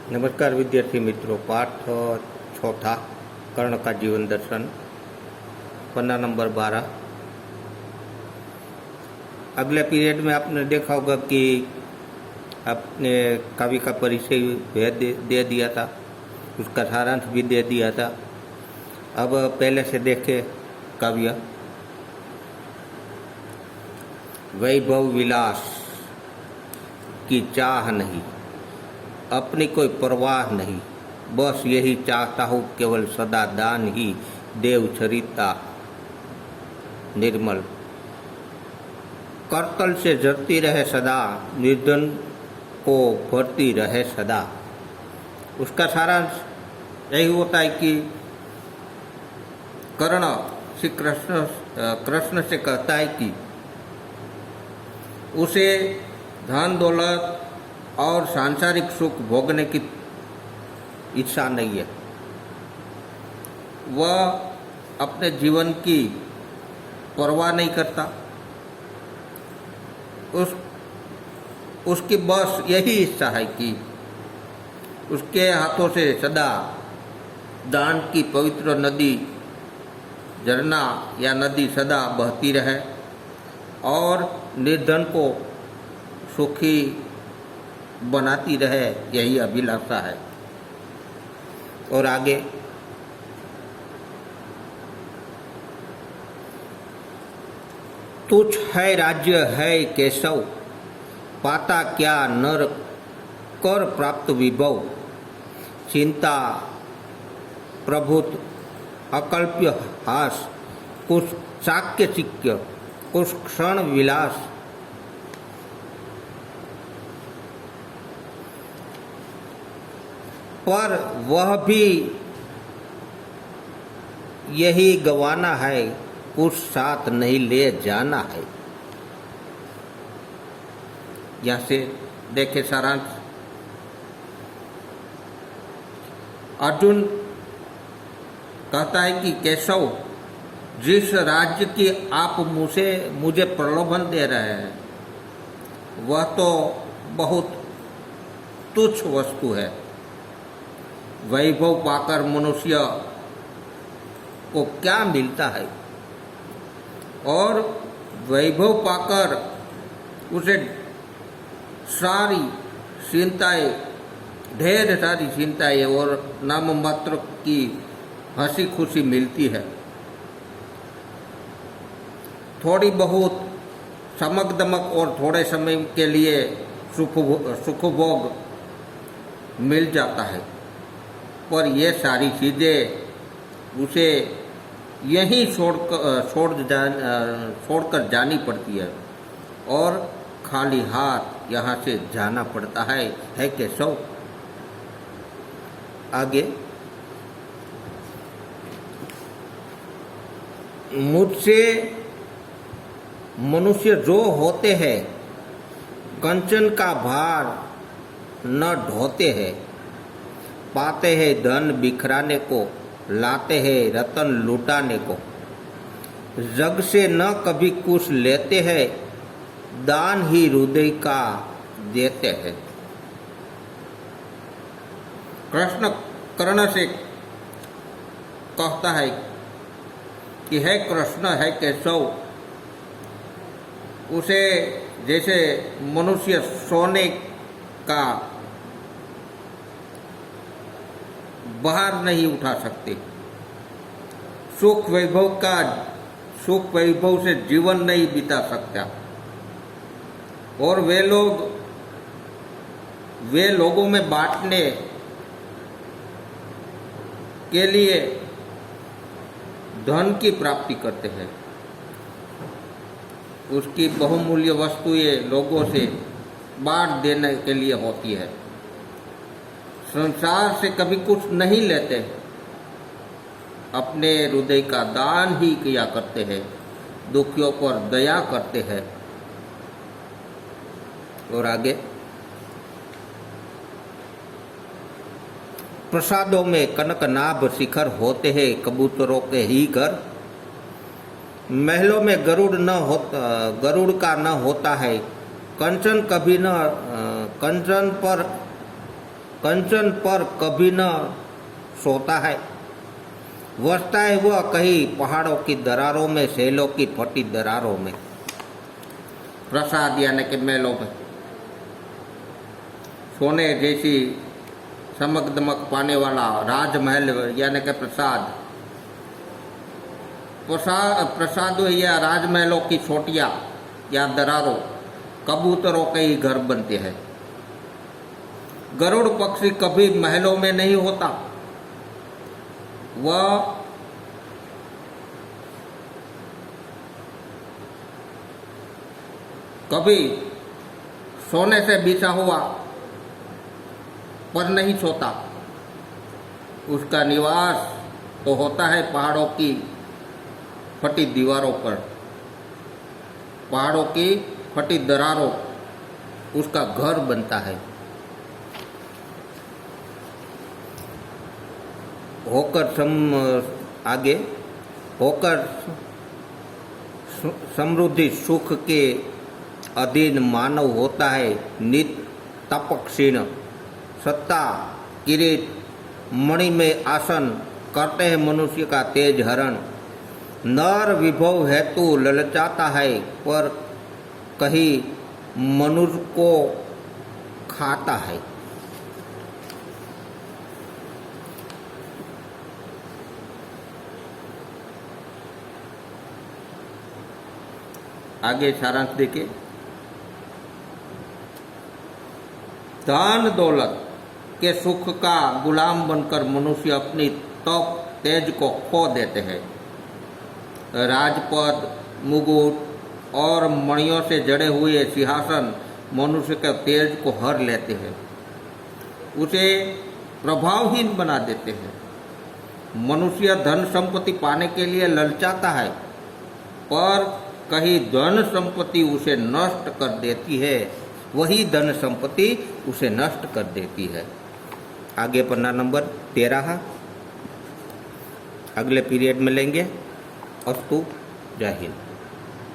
नमस्कार विद्यार्थी मित्रों, पाठ चौथा कर्ण का जीवन दर्शन, पन्ना नंबर 12। अगले पीरियड में आपने देखा होगा कि आपने काव्य का परिचय दे दिया था, उसका सारांश भी दे दिया था। अब पहले से देखे काव्य। वैभव विलास की चाह नहीं, अपनी कोई परवाह नहीं, बस यही चाहता हूँ केवल सदा दान ही, देव चरिता निर्मल। करतल से जरती रहे सदा, निर्धन को भरती रहे सदा। उसका सारांश यही होता है कि कर्ण श्री कृष्ण से कहता है कि उसे धन दौलत और सांसारिक सुख भोगने की इच्छा नहीं है। वह अपने जीवन की परवाह नहीं करता। उसकी बस यही इच्छा है कि उसके हाथों से सदा दान की पवित्र नदी, झरना या नदी सदा बहती रहे और निर्धन को सुखी बनाती रहे, यही अभिलाषा है। और आगे तुच्छ है राज्य है केशव, पाता क्या नर कर प्राप्त विभव। चिंता प्रभुत अकल्प्य हास, कुछ चाक्य चिक्य, कुछ क्षण विलास। पर वह भी यही गवाना है, कुछ साथ नहीं ले जाना है। यहां से देखे सारांश। अर्जुन कहता है कि केशव, जिस राज्य की आप मुझे प्रलोभन दे रहे हैं, वह तो बहुत तुच्छ वस्तु है। वैभव पाकर मनुष्य को क्या मिलता है, और वैभव पाकर उसे सारी चिंताएं, ढेर सारी चिंताएं और नाम मात्र की हंसी खुशी मिलती है। थोड़ी बहुत चमक दमक और थोड़े समय के लिए सुख भोग मिल जाता है, पर ये सारी चीज़ें उसे यहीं छोड़कर जानी पड़ती है और खाली हाथ यहाँ से जाना पड़ता है केशव। आगे, मुझसे मनुष्य जो होते हैं, कंचन का भार न ढोते हैं। पाते हैं धन बिखराने को, लाते हैं रतन लुटाने को। जग से न कभी कुछ लेते हैं, दान ही हृदय का देते हैं। कृष्ण कर्ण से कहता है कि है कृष्ण, है केशव, उसे जैसे मनुष्य सोने का बाहर नहीं उठा सकते, सुख वैभव से जीवन नहीं बिता सकता, और वे लोगों में बांटने के लिए धन की प्राप्ति करते हैं। उसकी बहुमूल्य वस्तुएं लोगों से बांट देने के लिए होती है। संसार से कभी कुछ नहीं लेते, अपने हृदय का दान ही किया करते हैं, दुखियों पर दया करते हैं। और आगे, प्रसादों में कनक नाभ शिखर होते हैं, कबूतरों के ही घर। महलों में गरुड़ का न होता है, कंचन कभी न कंचन पर कंचन पर कभी न सोता है। वसता है वह कहीं पहाड़ों की दरारों में, सेलों की फटी दरारों में। प्रसाद यानी कि महलों में, सोने जैसी चमक दमक पाने वाला राजमहल यानी कि प्रसाद, प्रसाद या राजमहलों की चोटियाँ या दरारों कबूतरों के ही घर बनते हैं। गरुड़ पक्षी कभी महलों में नहीं होता, वह कभी सोने से बिछा हुआ पर नहीं सोता। उसका निवास तो होता है पहाड़ों की फटी दीवारों पर, पहाड़ों की फटी दरारों उसका घर बनता है। आगे होकर समृद्धि सुख के अधीन मानव होता है नित तपक्षीण। सत्ता किरीट मणि में आसन करते हैं मनुष्य का तेज हरण। नर विभव हेतु ललचाता है पर कहीं मनुष्य को खाता है। आगे सारांश देखिए। धन दौलत के सुख का गुलाम बनकर मनुष्य अपनी तप तेज को खो देते हैं। राजपद, मुकुट और मणियों से जड़े हुए सिंहासन मनुष्य के तेज को हर लेते हैं, उसे प्रभावहीन बना देते हैं। मनुष्य धन संपत्ति पाने के लिए ललचाता है पर कहीं धन संपत्ति उसे नष्ट कर देती है, वही धन संपत्ति उसे नष्ट कर देती है। आगे पन्ना नंबर 13 अगले पीरियड में लेंगे। अस्तु, जय हिंद।